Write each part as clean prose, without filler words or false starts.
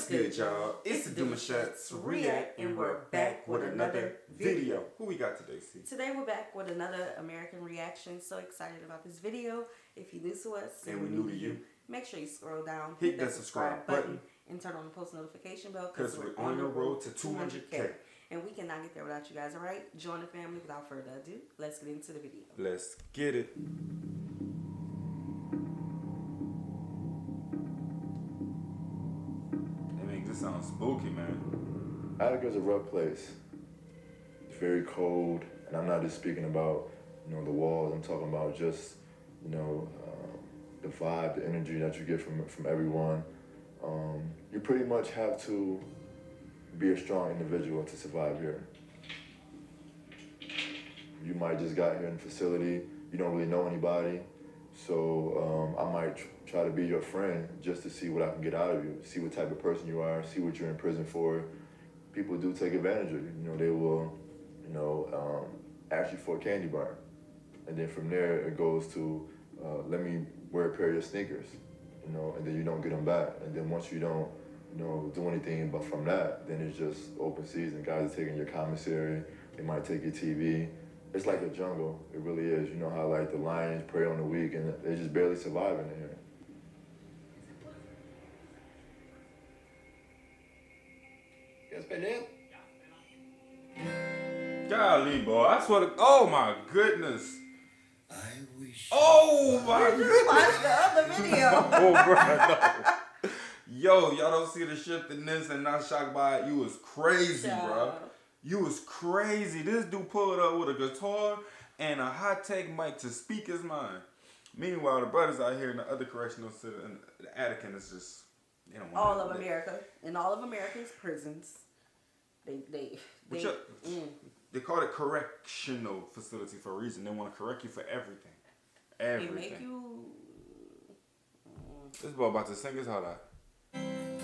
What's good, y'all? It's the Demouchets React, and we're back with another video. Who we got today, C? Today we're back with another American reaction. So excited about this video. If you're new to us and we're new to you, make sure you scroll down, hit that subscribe button, and turn on the post notification bell because we're on the road to 200K. And we cannot get there without you guys, all right? Join the family. Without further ado, let's get into the video. Let's get it. This sounds spooky, man. Attica's a rough place. It's very cold, and I'm not just speaking about, the walls. I'm talking about just, the vibe, the energy that you get from everyone. You pretty much have to be a strong individual to survive here. You might just got here in the facility. You don't really know anybody. So I might try to be your friend just to see what I can get out of you, see what type of person you are, see what you're in prison for. People do take advantage of you. They will, ask you for a candy bar. And then from there, it goes to, let me wear a pair of your sneakers, and then you don't get them back. And then once you don't, do anything but from that, then it's just open season. Guys are taking your commissary, they might take your TV. It's like a jungle, it really is. You know how like the lions prey on the weak and they're just barely surviving in here. Golly, boy, I swear to, oh my goodness. Oh my goodness. Watch the other video. Oh, bro, no. Yo, y'all don't see the shift in this and not shocked by it. You was crazy, bro. You was crazy. This dude pulled up with a guitar and a high-tech mic to speak his mind. Meanwhile, the brothers out here in the other correctional center, and the Attican is just, they don't want all of America. In all of America's prisons, they call it correctional facility for a reason. They want to correct you for everything. Everything. They make you... This boy about to sing his heart out.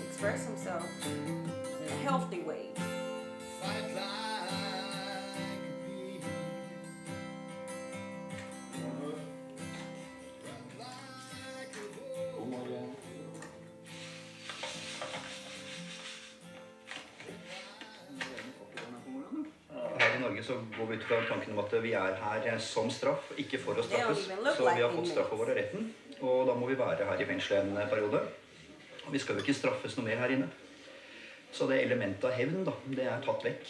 Express himself in a healthy way. Her i Norge så går vi ut fra tanken om at vi her som straff, ikke for å straffes. Så vi har fått straff over retten, og da må vi være her i fengselet en periode. Vi skal jo ikke straffes noe mer her inne. Så det elementet av hevn, det tatt vekk.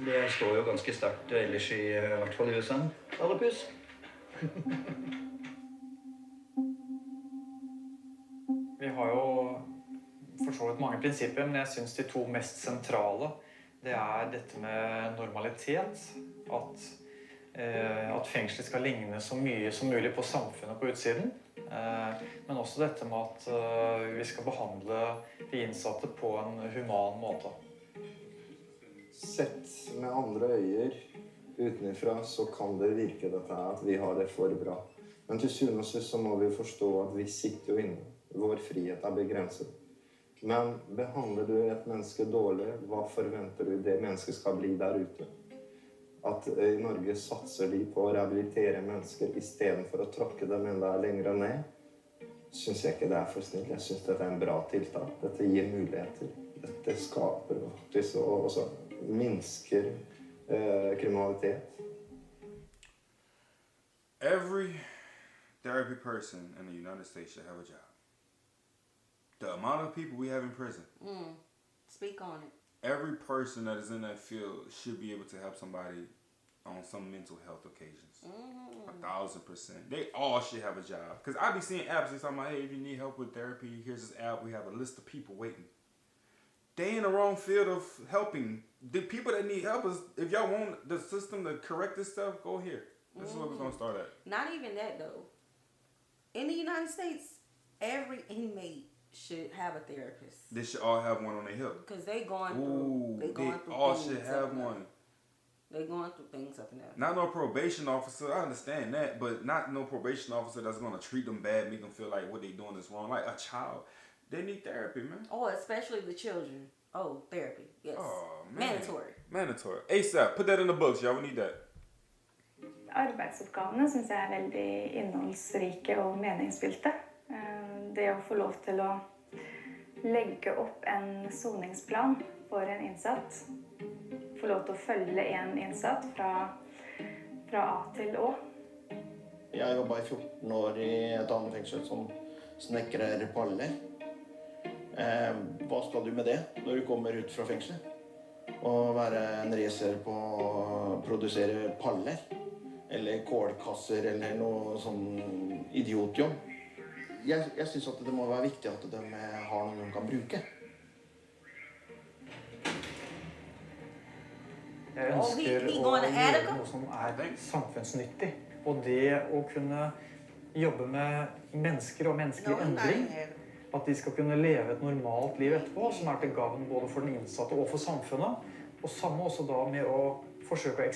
Det står jo ganske sterkt ellers i hvert fall i USA. Alle puss! Vi har jo for så vidt mange prinsipper, men jeg synes de to mest sentrale, det dette med normalitet, at fengselet skal ligne så mye som mulig på samfunnet på utsiden, men også dette med at vi skal behandle de innsatte på en human måte. Sett med andre øyer utenfra så kan det virke dette at vi har det for bra. Men til syvende og sist så må vi forstå at vi sitter jo inne. Vår frihet begrenset. Men behandler du et menneske dårlig, hva forventer du det mennesket skal bli der ute? At i Norge satser de på å rehabilitere mennesker i stedet for å tråkke dem enda lenger ned, synes jeg ikke det for snill. Jeg synes dette en bra tiltak. Dette gir muligheter. Dette skaper faktisk og også minsker kriminalitet. Every therapy person in the United States should have a job. The amount of people we have in prison. Speak on it. Every person that is in that field should be able to help somebody on some mental health occasions. 1,000%. They all should have a job. Because I be seeing apps that's talking about, hey, if you need help with therapy, here's this app. We have a list of people waiting. They in the wrong field of helping. The people that need help is, if y'all want the system to correct this stuff, go here. This is where we're going to start at. Not even that, though. In the United States, every inmate should have a therapist. They should all have one on their hip. Because they going through they all should have one. They're going through things up and down. Not no probation officer, I understand that, but not no probation officer that's going to treat them bad, make them feel like what they doing is wrong. Like a child, they need therapy, man. Oh, especially the children. Oh, therapy, yes. Oh, man. Mandatory. Mandatory. ASAP, put that in the books, y'all, we need that. Arbeidsoppgavene synes jeg veldig innholdsrike og meningsfylte. Det å få lov til å legge opp en soningsplan for en innsatt. Få lov til å følge en innsatt fra A til Å. Jeg jobbet i 14 år i et annet fengsel som snekrer paller. Hva skal du med det når du kommer ut fra fengselet? Å være en racer på å produsere paller? Eller kålkasser eller noe sånn idiotjobb? Jeg synes at det må være viktig at de har noe de kan bruke. Jeg ønsker å gjøre noe som samfunnsnyttig. Og det å kunne jobbe med mennesker og menneskelig endring, at de skal kunne leve et normalt liv etterpå, som til gavn både for den innsatte og for samfunnet. Og samme også da med å forsøke å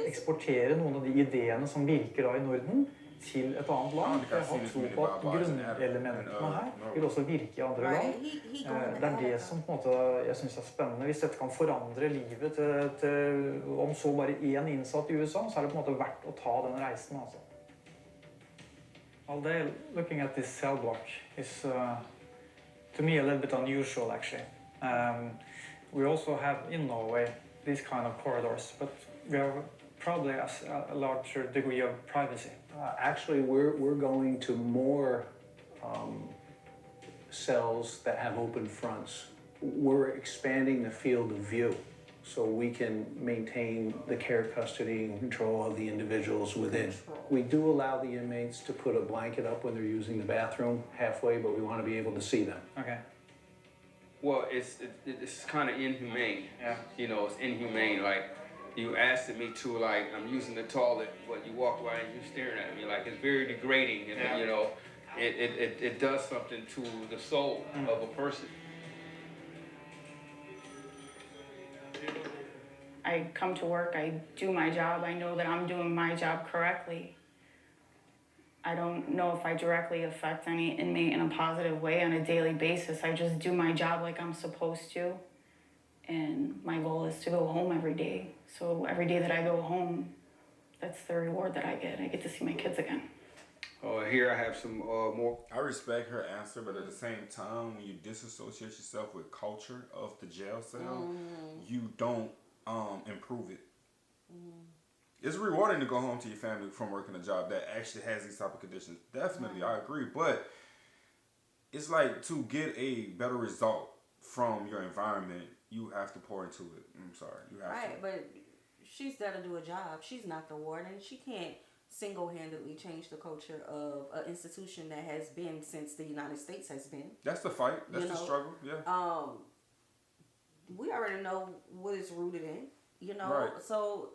eksportere noen av de ideene som virker da i Norden, til et annet land. Jeg har tro på at grunnelementene her vil også virke i andre land. Det det som på en måte jeg synes spennende. Hvis dette kan forandre livet til om så bare én innsatt i USA, så det på en måte verdt å ta den reisen, altså. All day looking at this cell block is to me a little bit unusual, actually. We also have in Norway these kind of corridors, but we have probably a larger degree of privacy. Actually, we're going to more cells that have open fronts. We're expanding the field of view so we can maintain the care, custody, and control of the individuals within. We do allow the inmates to put a blanket up when they're using the bathroom halfway, but we want to be able to see them. Okay. Well, it's kind of inhumane. Yeah. You know, it's inhumane. Like, you asked me to, like, I'm using the toilet, but you walk by and you're staring at me. Like, it's very degrading, and you know, it does something to the soul of a person. I come to work, I do my job, I know that I'm doing my job correctly. I don't know if I directly affect any inmate in a positive way on a daily basis. I just do my job like I'm supposed to. And my goal is to go home every day. So every day that I go home, that's the reward that I get. I get to see my kids again. Here I have some more. I respect her answer, but at the same time, when you disassociate yourself with culture of the jail cell, you don't improve it. It's rewarding to go home to your family from working a job that actually has these type of conditions. Definitely, I agree. But it's like, to get a better result from your environment, you have to pour into it. I'm sorry, you have to. Right, but she's there to do a job. She's not the warden. She can't single-handedly change the culture of an institution that has been since the United States has been. That's the fight. That's the struggle. Yeah. We already know what it's rooted in. You know, right. So.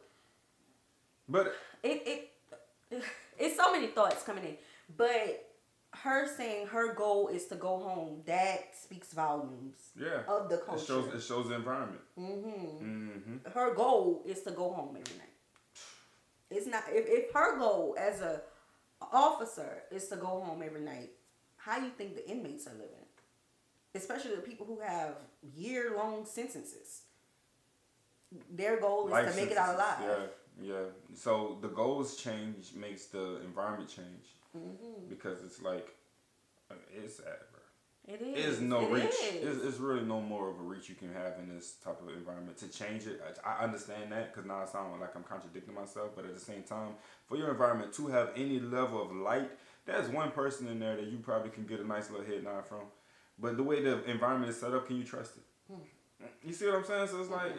But it's so many thoughts coming in, but her saying her goal is to go home, that speaks volumes. Yeah. Of the culture. It shows the environment. Her goal is to go home every night. It's not if her goal as a officer is to go home every night. How do you think the inmates are living? Especially the people who have year-long sentences. Their goal is to make it out alive. Yeah. So the goals change makes the environment change. Because it's like, it's sad, bro. It is. It's no reach. It's really no more of a reach you can have in this type of environment to change it. I understand that, because now I sound like I'm contradicting myself. But at the same time, for your environment to have any level of light, there's one person in there that you probably can get a nice little head nod from. But the way the environment is set up, can you trust it? You see what I'm saying? So it's like,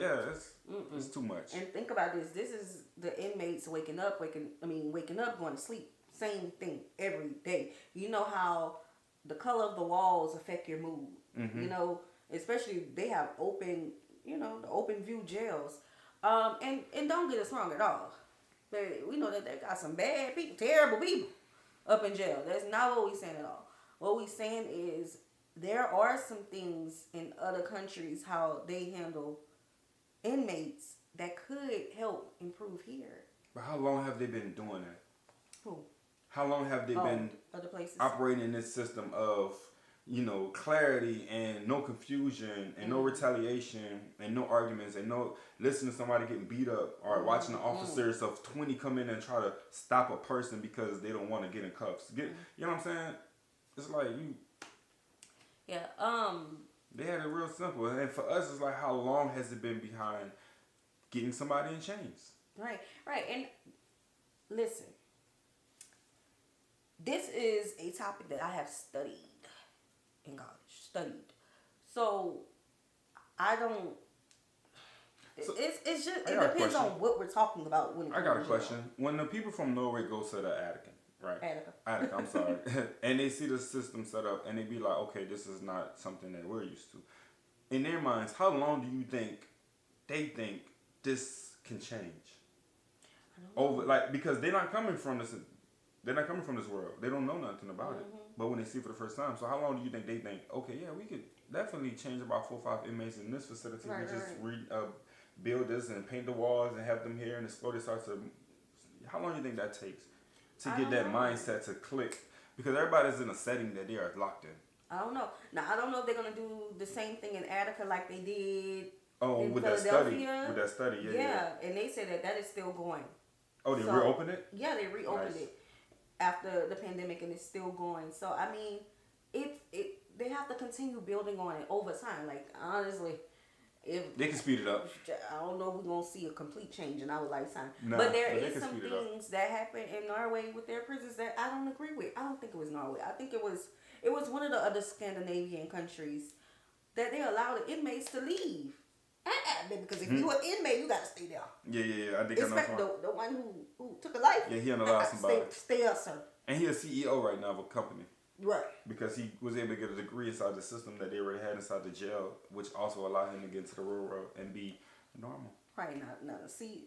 it's too much. And think about this. This is the inmates waking up, going to sleep. Same thing every day. You know how the color of the walls affect your mood. You know, especially they have open, the open view jails. And don't get us wrong at all. But we know that they got some bad people, terrible people up in jail. That's not what we're saying at all. What we're saying is, there are some things in other countries how they handle inmates that could help improve here. But how long have they been doing that? Who? How long have they been other places operating in this system of, clarity and no confusion and no retaliation and no arguments and no listening to somebody getting beat up or watching the officers of 20 come in and try to stop a person because they don't want to get in cuffs. You know what I'm saying? It's like you... Yeah, They had it real simple. And for us, it's like, how long has it been behind getting somebody in chains? Right. And listen, this is a topic that I have studied in college. So I don't. It's just, it depends on what we're talking about. I got a question. When the people from Norway go to the Attica, right? Attica, I'm sorry. And they see the system set up and they be like, okay, this is not something that we're used to. In their minds, how long do you think they think this can change? Over, like, because they're not coming from this world. They don't know nothing about it. But when they see it for the first time, so how long do you think they think, okay, yeah, we could definitely change about 4 or 5 inmates in this facility. We just build this and paint the walls and have them here, and it slowly starts to. How long do you think that takes to get that mindset to click? Because everybody's in a setting that they are locked in. I don't know. Now, I don't know if they're gonna do the same thing in Attica like they did in with Philadelphia. That study, yeah. And they said that is still going. Oh, they reopened it? Yeah, they reopened it after the pandemic, and it's still going. So I mean, they have to continue building on it over time. Like, honestly, if they can speed it up, I don't know if we're gonna see a complete change in our lifetime. But there is some things that happen in Norway with their prisons that I don't agree with. I don't think it was Norway. I think it was one of the other Scandinavian countries that they allow the inmates to leave. Because if you're an inmate, you gotta stay there. Yeah. I think I know. The one who took a life. Yeah, he unallowed somebody. Stay there, sir. And he's a CEO right now of a company. Right. Because he was able to get a degree inside the system that they already had inside the jail, which also allowed him to get into the real world and be normal. Right. No. See,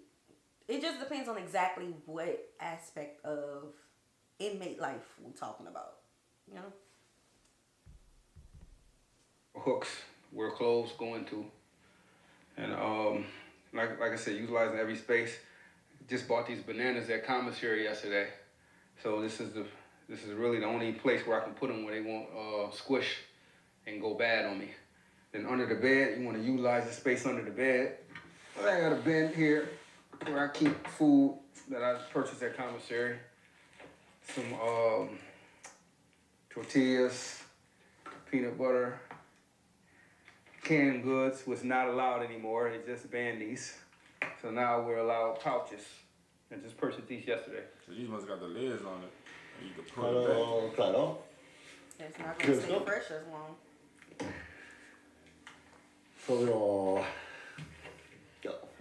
it just depends on exactly what aspect of inmate life we're talking about. You know? Hooks, where clothes go into. And like I said, utilizing every space. Just bought these bananas at commissary yesterday. So this is really the only place where I can put them where they won't squish and go bad on me. Then under the bed, you want to utilize the space under the bed. Well, I got a bin here where I keep food that I purchased at commissary. Some tortillas, peanut butter, canned goods was not allowed anymore. They just banned these. So now we're allowed pouches. I just purchased these yesterday. So these must got the lids on it. You can put it back. Claro. It's not going to stay fresh as long. Så har vi då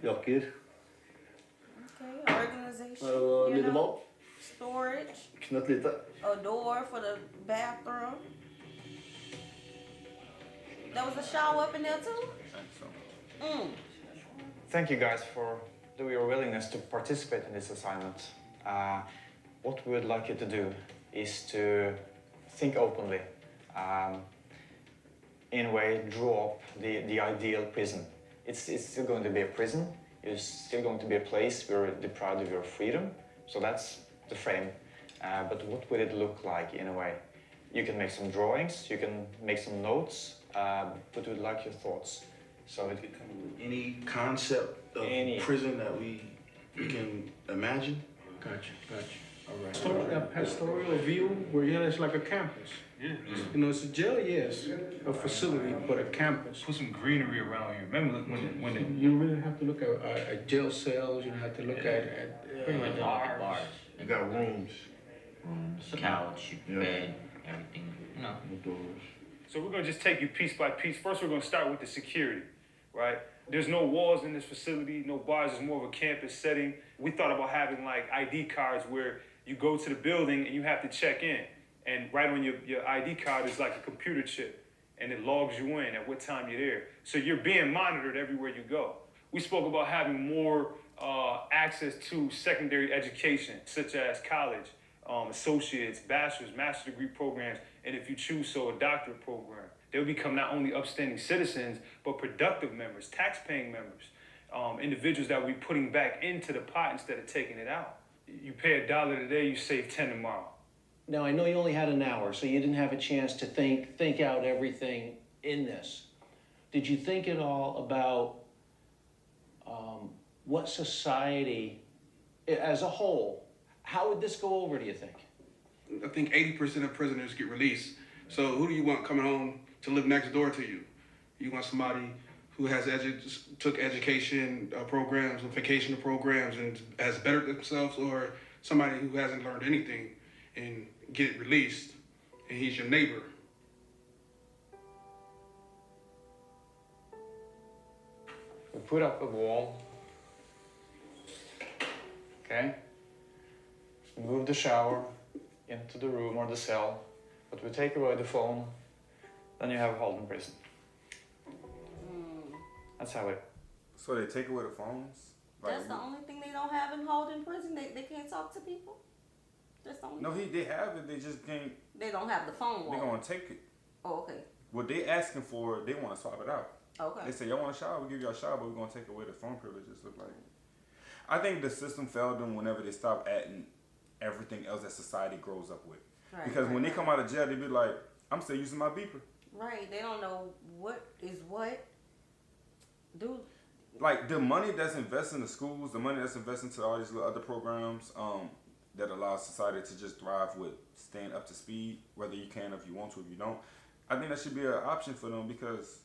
jackor. Okay, organization. Lite mat. Storage. Knött lite. A door for the bathroom. There was a shower up in there too? Thank you guys for your willingness to participate in this assignment. What we would like you to do is to think openly. In a way, draw up the ideal prison. It's still going to be a prison. It's still going to be a place where you're deprived of your freedom. So that's the frame. But what would it look like in a way? You can make some drawings, you can make some notes, but we'd like your thoughts. So it could come with any concept of prison that we can imagine. Gotcha. All right. A pastoral view where it's like a campus. Yeah. You know, it's a jail, yes, a facility, but a campus. Put some greenery around here. Remember when you really have to look at jail cells. You have to look at pretty much bars. You got rooms, couch, bed, everything. You know. So we're gonna just take you piece by piece. First, we're gonna start with the security, right? There's no walls in this facility, no bars. It's more of a campus setting. We thought about having like ID cards where you go to the building and you have to check in. And right on your ID card is like a computer chip. And it logs you in at what time you're there. So you're being monitored everywhere you go. We spoke about having more access to secondary education, such as college, associates, bachelor's, master's degree programs, and if you choose so, a doctorate program. They'll become not only upstanding citizens, but productive members, tax-paying members, individuals that we're putting back into the pot instead of taking it out. You pay $1 today, you save 10 tomorrow. Now, I know you only had an hour, so you didn't have a chance to think out everything in this. Did you think at all about what society, as a whole, how would this go over, do you think? I think 80% of prisoners get released. So who do you want coming home to live next door to you? You want somebody who has took education programs and vocational programs and has bettered themselves, or somebody who hasn't learned anything and get released and he's your neighbor. We put up a wall. Okay? Move the shower into the room or the cell, but we take away the phone, then you have Halden prison. That's how it. So they take away the phones? That's the only thing they don't have in Halden prison? They can't talk to people? That's the only thing. They have it, they just can't. They don't have the phone wall. They're going to take it. Oh, okay. What they asking for, they want to swap it out. Okay. They say, y'all want a shower? We'll give y'all a shower, but we're going to take away the phone privileges. Look like. I think the system failed them whenever they stop adding everything else that society grows up with. Right, because when they come out of jail, they be like, I'm still using my beeper. Right. They don't know what is what. Dude. Like the money that's invested in the schools, the money that's invested into all these little other programs that allow society to just thrive with staying up to speed, whether you can, if you want to, if you don't. I think that should be an option for them because,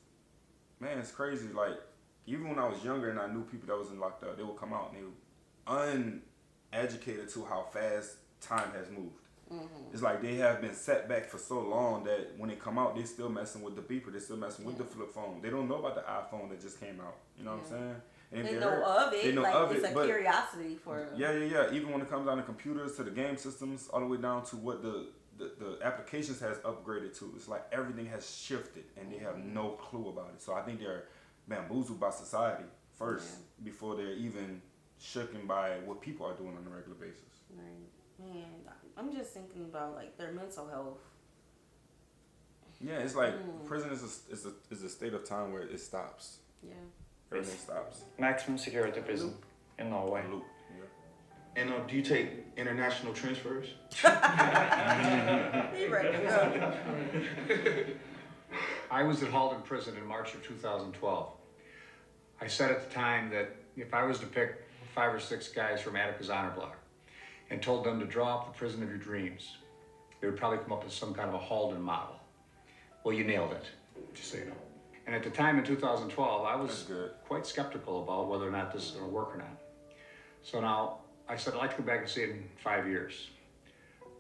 man, it's crazy. Like, even when I was younger and I knew people that was in locked up, they would come out and they were uneducated to how fast time has moved. Mm-hmm. It's like they have been set back for so long that when they come out, they still messing with the beeper. They still messing with the flip phone. They don't know about the iPhone that just came out. You know what I'm saying? And they know of it. They know of it's a curiosity for them. Yeah. Even when it comes down to computers, to the game systems, all the way down to what the applications has upgraded to. It's like everything has shifted and they have no clue about it. So I think they're bamboozled by society first before they're even shooken by what people are doing on a regular basis. Right. Man, I'm just thinking about like their mental health. Yeah, it's like prison is a state of time where it stops. Yeah. Everything stops. Maximum security prison in Norway. And do you take international transfers? I was at Halden Prison in March of 2012. I said at the time that if I was to pick 5 or 6 guys from Attica's Honor Block and told them to draw up the prison of your dreams, they would probably come up with some kind of a Halden model. Well, you nailed it, just so you know. And at the time in 2012, I was quite skeptical about whether or not this is going to work or not. So now I said, I'd like to go back and see it in 5 years.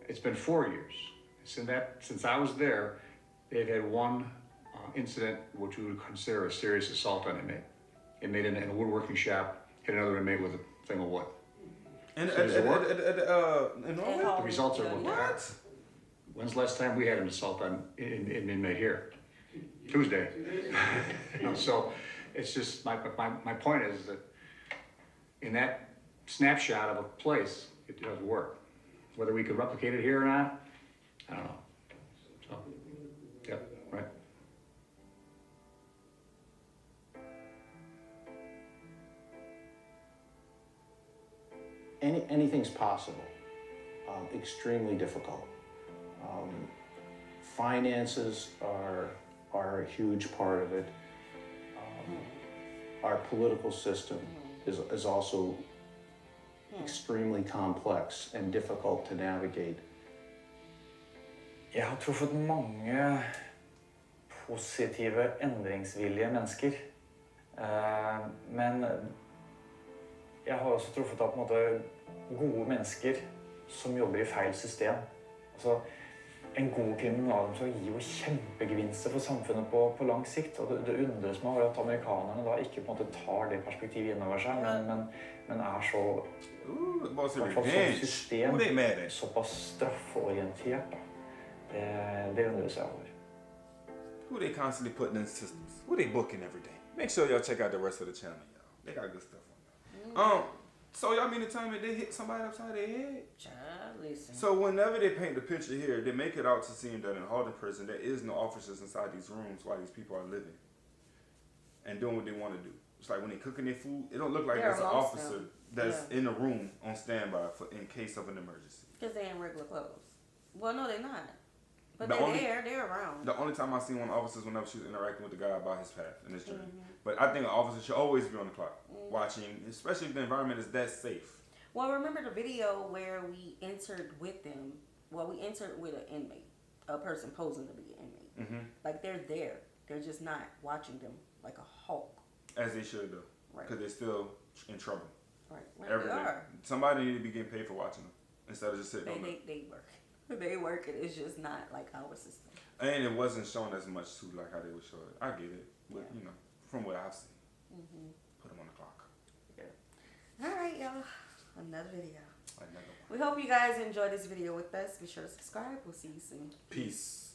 It's been 4 years. Since I was there, they've had one incident which we would consider a serious assault on an inmate. Inmate in a woodworking shop hit another inmate with a thing of wood. And so in Norway? The results are what? When's the last time we had an assault on an inmate here? Tuesday. So it's just, my point is that in that snapshot of a place, it does work. Whether we could replicate it here or not, I don't know. So, yep, right. Anything's possible. Extremely difficult. Finances are a huge part of it. Our political system is also extremely complex and difficult to navigate. Jeg har truffet mange positive, endringsvillige mennesker. Men jeg har også truffet på en måte gode mennesker som jobber i feil system. Altså, en god kriminalomsorg gir jo kjempegevinster for samfunnet på lang sikt. Og det undres meg over at amerikanerne da ikke på en måte tar det perspektivet innover seg, men er så, i hvert fall som system, såpass straffeorientert. Det undres jeg over. Who they constantly putting in systems? Who they booking every day? Make sure y'all check out the rest of the channel, y'all. They got good stuff on there. So y'all mean to tell me they hit somebody upside their head? Child, listen. So whenever they paint the picture here, they make it out to seem that in Halden prison there is no officers inside these rooms while these people are living and doing what they want to do. It's like when they're cooking their food, it don't look like there's an officer that's in the room on standby in case of an emergency. Because they're in regular clothes. Well, no, they're not. But they're around. The only time I seen one officer whenever she was interacting with the guy about his path and his journey. But I think an officer should always be on the clock, watching, especially if the environment is that safe. Well, remember the video where we entered with them? Well, we entered with an inmate, a person posing to be an inmate. Like they're there. They're just not watching them like a hawk. As they should though, Right. because they're still in trouble. Right. Every They day. are. Somebody need to be getting paid for watching them instead of just sitting on them. They work. They work. It is just not like our system. And it wasn't shown as much too, like how they would show it. I get it, but you know, from what I've seen, put them on the clock. All right, y'all. Another video. Another one. We hope you guys enjoyed this video with us. Be sure to subscribe. We'll see you soon. Peace.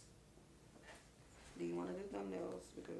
Do you want to do thumbnails? Because